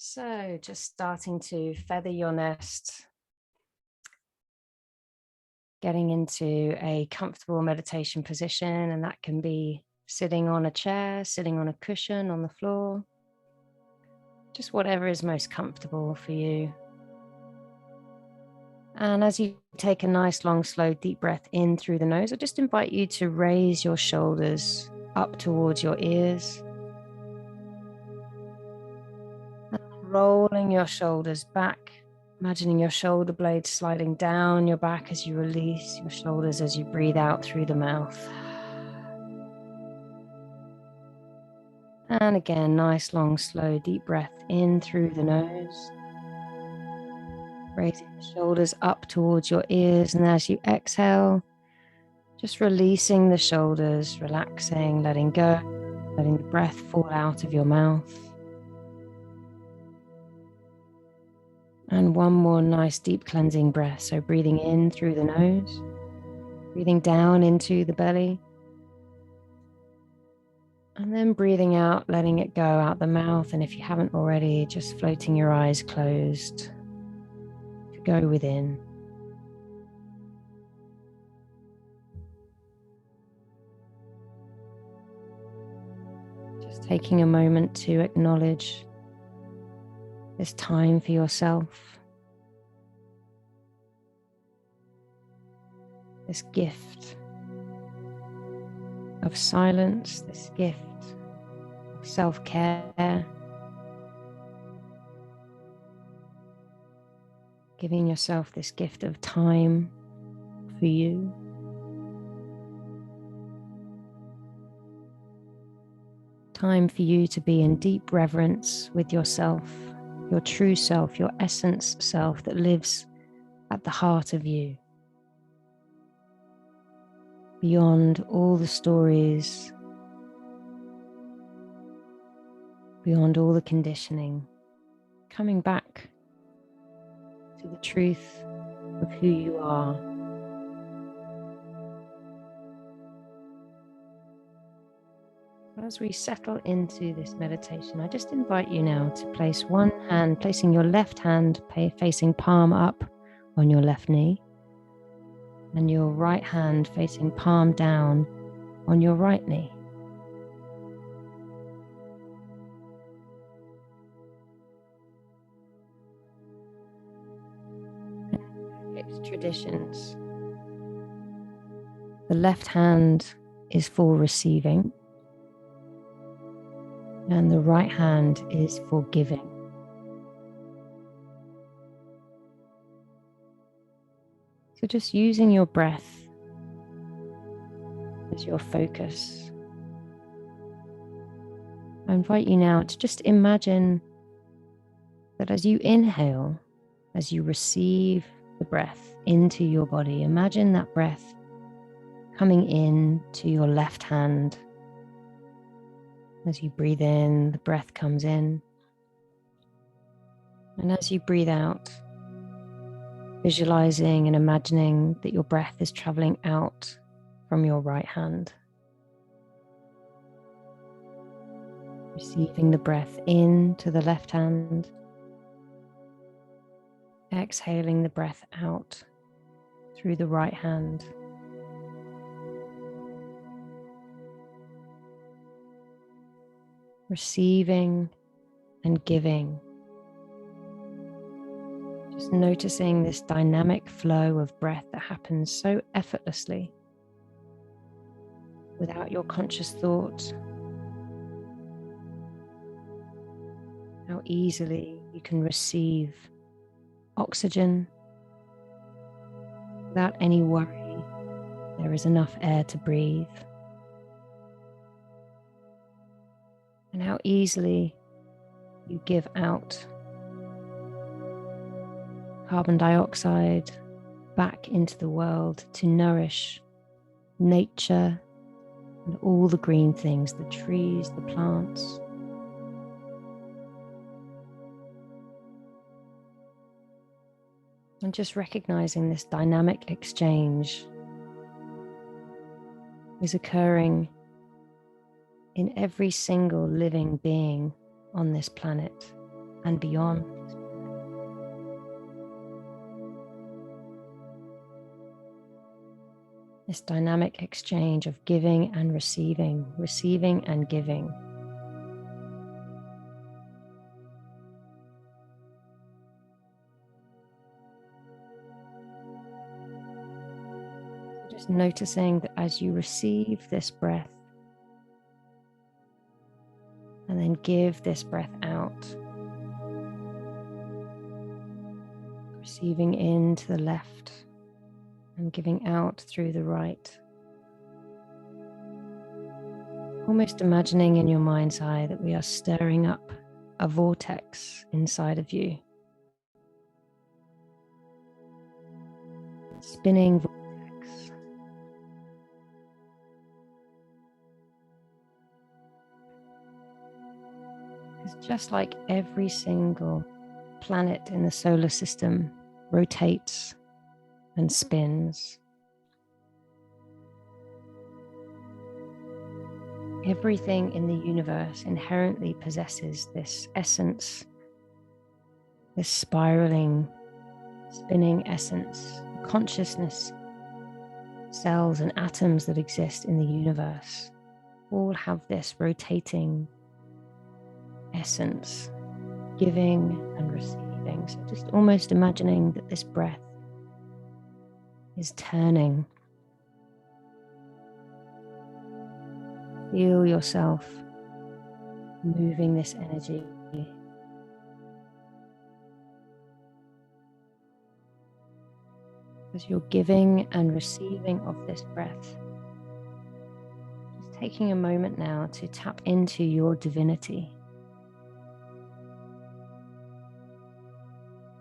So just starting to feather your nest, getting into a comfortable meditation position, and that can be sitting on a chair, sitting on a cushion, on the floor, just whatever is most comfortable for you. And as you take a nice, long, slow, deep breath in through the nose, I just invite you to raise your shoulders up towards your ears. And rolling your shoulders back, imagining your shoulder blades sliding down your back as you release your shoulders as you breathe out through the mouth. And again, nice, long, slow, deep breath in through the nose. Raising the shoulders up towards your ears, and as you exhale, just releasing the shoulders, relaxing, letting go, letting the breath fall out of your mouth. And one more nice deep cleansing breath. So breathing in through the nose, breathing down into the belly, and then breathing out, letting it go out the mouth. And if you haven't already, just floating your eyes closed to go within. Just taking a moment to acknowledge this time for yourself, this gift of silence, this gift of self-care, giving yourself this gift of time for you. Time for you to be in deep reverence with yourself, your true self, your essence self that lives at the heart of you. Beyond all the stories, beyond all the conditioning, coming back to the truth of who you are. As we settle into this meditation, I just invite you now to place one hand, placing your left hand facing palm up on your left knee, and your right hand facing palm down on your right knee. In traditions, the left hand is for receiving, and the right hand is for giving. So just using your breath as your focus, I invite you now to just imagine that as you inhale, as you receive the breath into your body, imagine that breath coming in to your left hand. As you breathe in, the breath comes in. And as you breathe out, visualizing and imagining that your breath is traveling out from your right hand. Receiving the breath in to the left hand. Exhaling the breath out through the right hand. Receiving and giving. Just noticing this dynamic flow of breath that happens so effortlessly without your conscious thought. How easily you can receive oxygen without any worry. There is enough air to breathe. And how easily you give out carbon dioxide back into the world to nourish nature and all the green things, the trees, the plants. And just recognizing this dynamic exchange is occurring in every single living being on this planet and beyond. This dynamic exchange of giving and receiving, receiving and giving. Just noticing that as you receive this breath and then give this breath out, receiving in to the left and giving out through the right. Almost imagining in your mind's eye that we are stirring up a vortex inside of you. Spinning vortex. It's just like every single planet in the solar system rotates and spins. Everything in the universe inherently possesses this essence, this spiraling, spinning essence, consciousness. Cells and atoms that exist in the universe all have this rotating essence, giving and receiving. So just almost imagining that this breath is turning. Feel yourself moving this energy. As you're giving and receiving of this breath, just taking a moment now to tap into your divinity.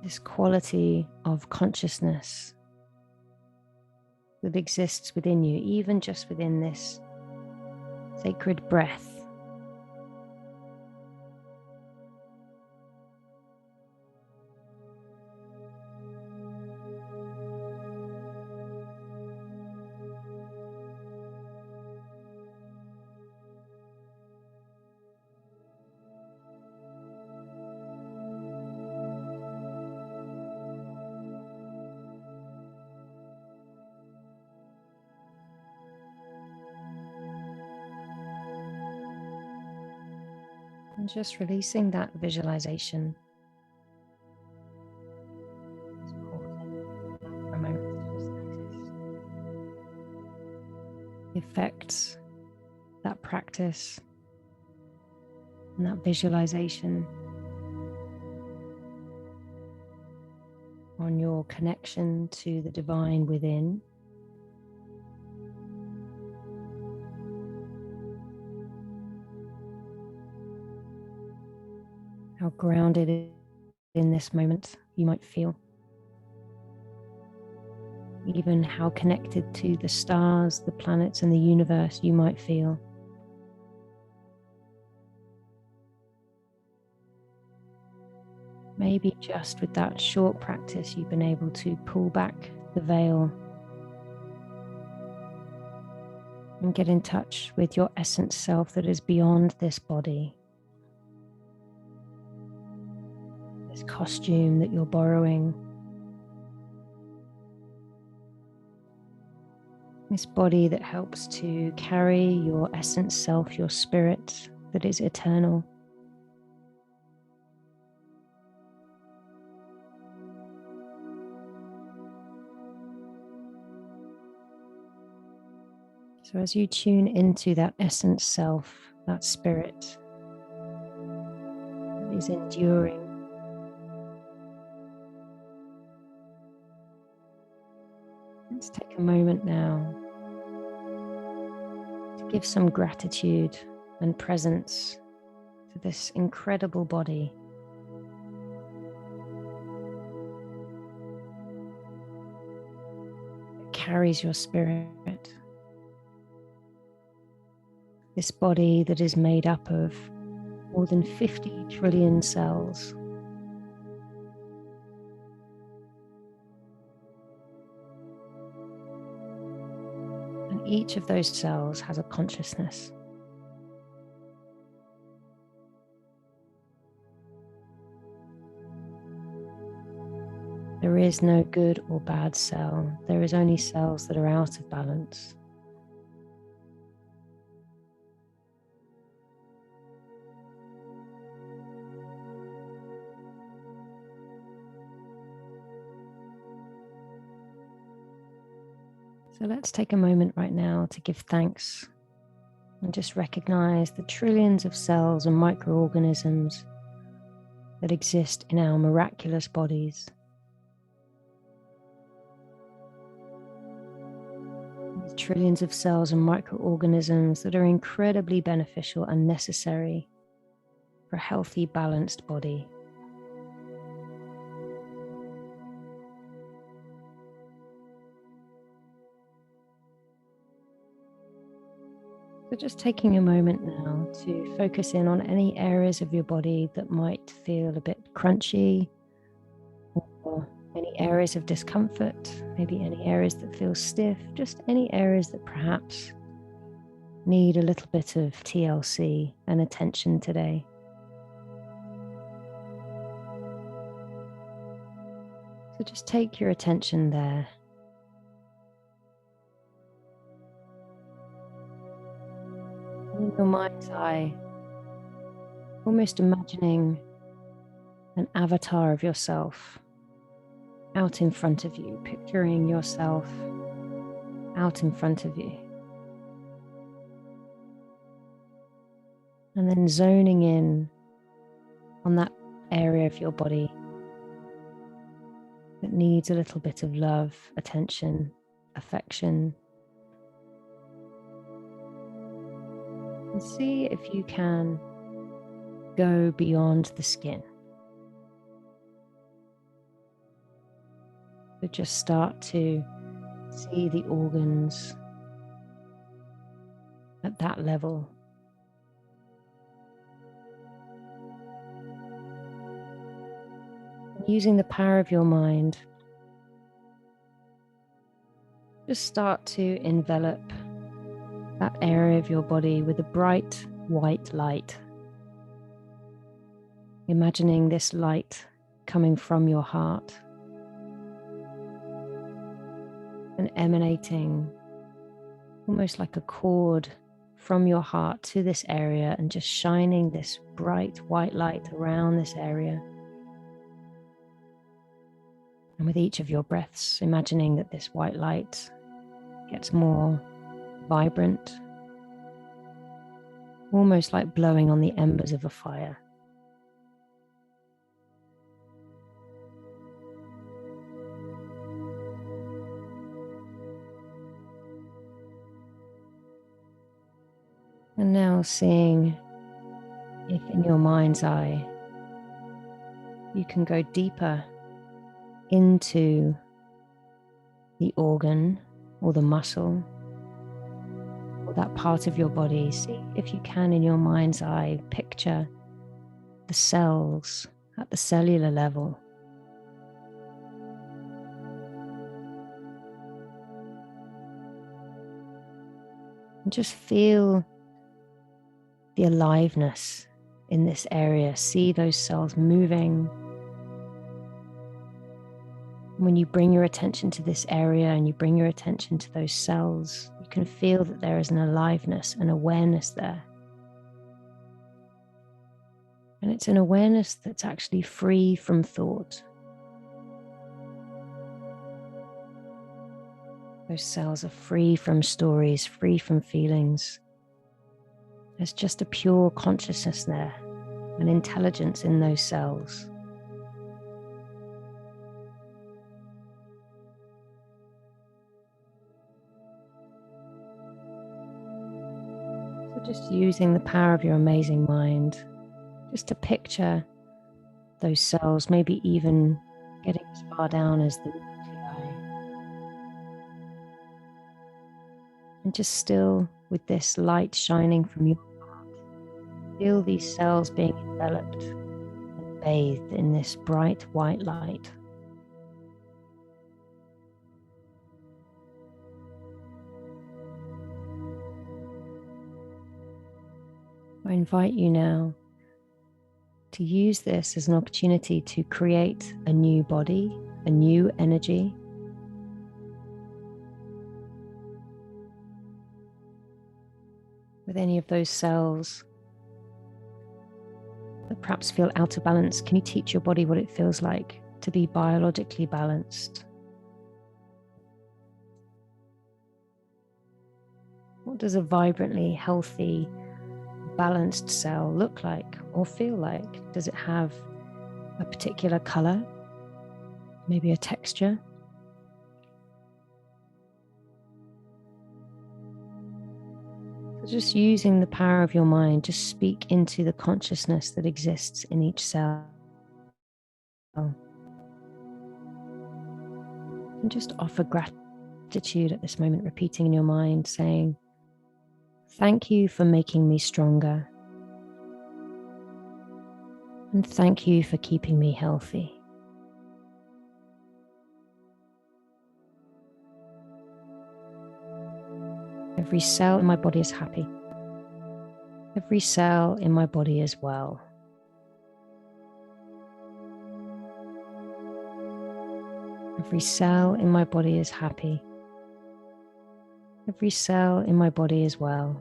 This quality of consciousness that exists within you, even just within this sacred breath. And just releasing that visualization. For a moment to just notice the effects, that practice, and that visualization on your connection to the divine within. How grounded in this moment you might feel. Even how connected to the stars, the planets, and the universe you might feel. Maybe just with that short practice, you've been able to pull back the veil and get in touch with your essence self that is beyond this body. This costume that you're borrowing. This body that helps to carry your essence self, your spirit that is eternal. So as you tune into that essence self, that spirit that is enduring, let's take a moment now to give some gratitude and presence to this incredible body. That carries your spirit. This body that is made up of more than 50 trillion cells. And each of those cells has a consciousness. There is no good or bad cell. There is only cells that are out of balance. So let's take a moment right now to give thanks and just recognize the trillions of cells and microorganisms that exist in our miraculous bodies. These trillions of cells and microorganisms that are incredibly beneficial and necessary for a healthy, balanced body. So just taking a moment now to focus in on any areas of your body that might feel a bit crunchy, or any areas of discomfort, maybe any areas that feel stiff, just any areas that perhaps need a little bit of TLC and attention today. So just take your attention there. In your mind's eye, almost imagining an avatar of yourself out in front of you, picturing yourself out in front of you. And then zoning in on that area of your body that needs a little bit of love, attention, affection. And see if you can go beyond the skin. So just start to see the organs at that level. Using the power of your mind, just start to envelop that area of your body with a bright white light. Imagining this light coming from your heart and emanating almost like a cord from your heart to this area and just shining this bright white light around this area. And with each of your breaths, imagining that this white light gets more vibrant, almost like blowing on the embers of a fire. And now seeing if in your mind's eye you can go deeper into the organ or the muscle or that part of your body. See if you can in your mind's eye picture the cells at the cellular level. And just feel the aliveness in this area. See those cells moving. When you bring your attention to this area and you bring your attention to those cells, you can feel that there is an aliveness, an awareness there. And it's an awareness that's actually free from thought. Those cells are free from stories, free from feelings. There's just a pure consciousness there, an intelligence in those cells. So just using the power of your amazing mind, just to picture those cells, maybe even getting as far down as the nuclei. And just still with this light shining from your heart, feel these cells being enveloped and bathed in this bright white light. I invite you now to use this as an opportunity to create a new body, a new energy. With any of those cells that perhaps feel out of balance, can you teach your body what it feels like to be biologically balanced? What does a vibrantly healthy, balanced cell look like or feel like? Does it have a particular color? Maybe a texture? So just using the power of your mind, just speak into the consciousness that exists in each cell. And just offer gratitude at this moment, repeating in your mind, saying, "Thank you for making me stronger. And thank you for keeping me healthy." Every cell in my body is happy. Every cell in my body is well. Every cell in my body is happy. Every cell in my body is well.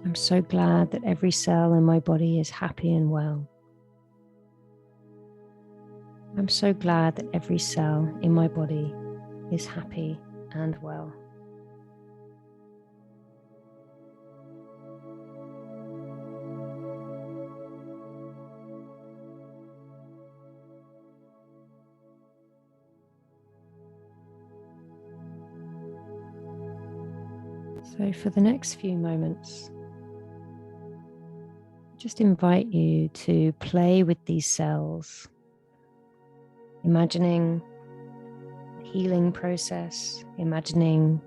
I'm so glad that every cell in my body is happy and well. I'm so glad that every cell in my body is happy and well. So for the next few moments, just invite you to play with these cells, imagining the healing process, imagining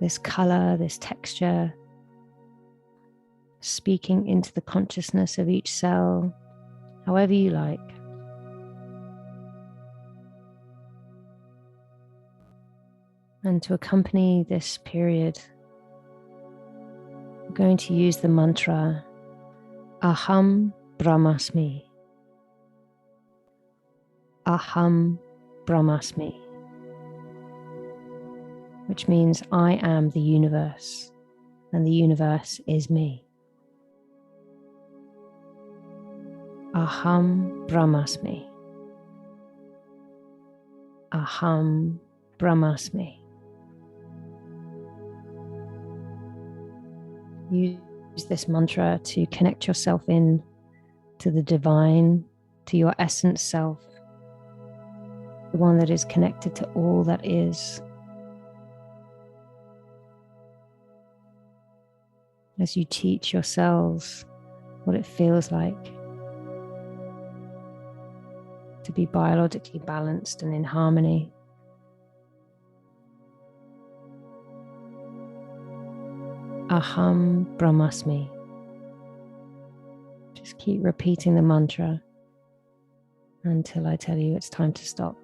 this color, this texture, speaking into the consciousness of each cell, however you like. And to accompany this period, we're going to use the mantra Aham Brahmasmi. Aham Brahmasmi, which means I am the universe and the universe is me. Aham Brahmasmi. Aham Brahmasmi. Use this mantra to connect yourself in to the divine, to your essence self, the one that is connected to all that is. As you teach your cells what it feels like to be biologically balanced and in harmony. Aham Brahmasmi. Just keep repeating the mantra until I tell you it's time to stop.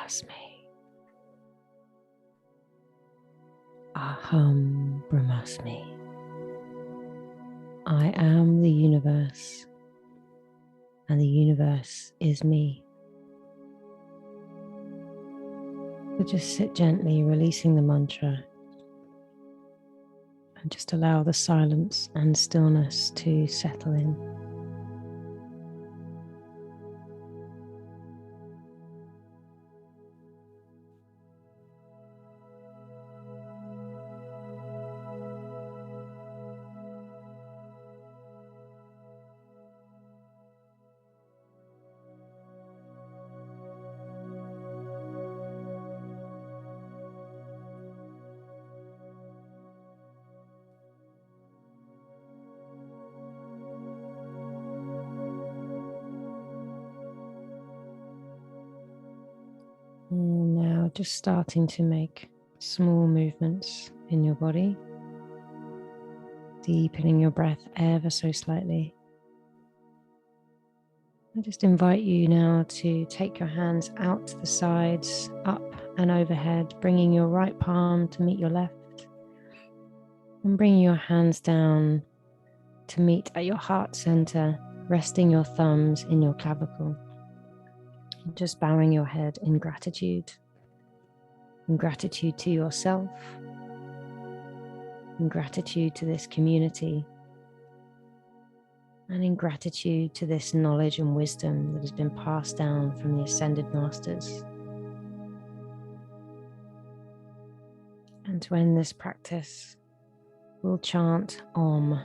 Brahmasmi. Aham Brahmasmi. I am the universe, and the universe is me. So just sit gently, releasing the mantra, and just allow the silence and stillness to settle in. And now just starting to make small movements in your body, deepening your breath ever so slightly. I just invite you now to take your hands out to the sides, up and overhead, bringing your right palm to meet your left, and bringing your hands down to meet at your heart center, resting your thumbs in your clavicle. Just bowing your head in gratitude to yourself, in gratitude to this community, and in gratitude to this knowledge and wisdom that has been passed down from the Ascended Masters. And to end this practice, we'll chant Om,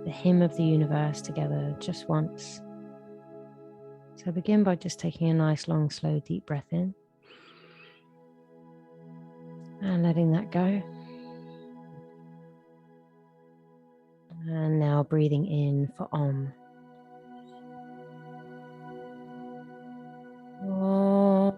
the hymn of the universe, together just once. So begin by just taking a nice, long, slow, deep breath in and letting that go. And now breathing in for Om. Om.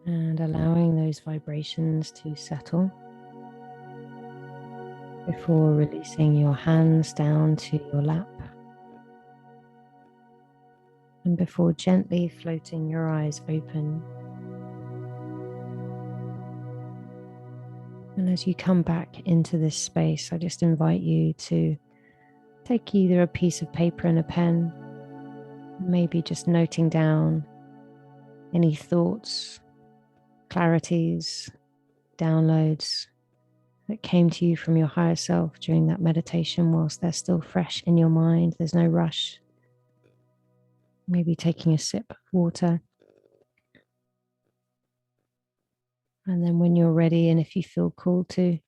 And allowing those vibrations to settle before releasing your hands down to your lap, and before gently floating your eyes open. And as you come back into this space, I just invite you to take either a piece of paper and a pen, maybe just noting down any thoughts, clarities, downloads that came to you from your higher self during that meditation whilst they're still fresh in your mind. There's no rush. Maybe taking a sip of water. And then when you're ready, and if you feel called to,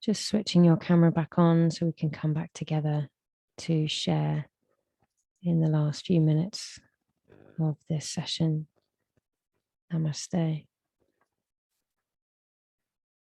just switching your camera back on so we can come back together to share in the last few minutes of this session. Namaste.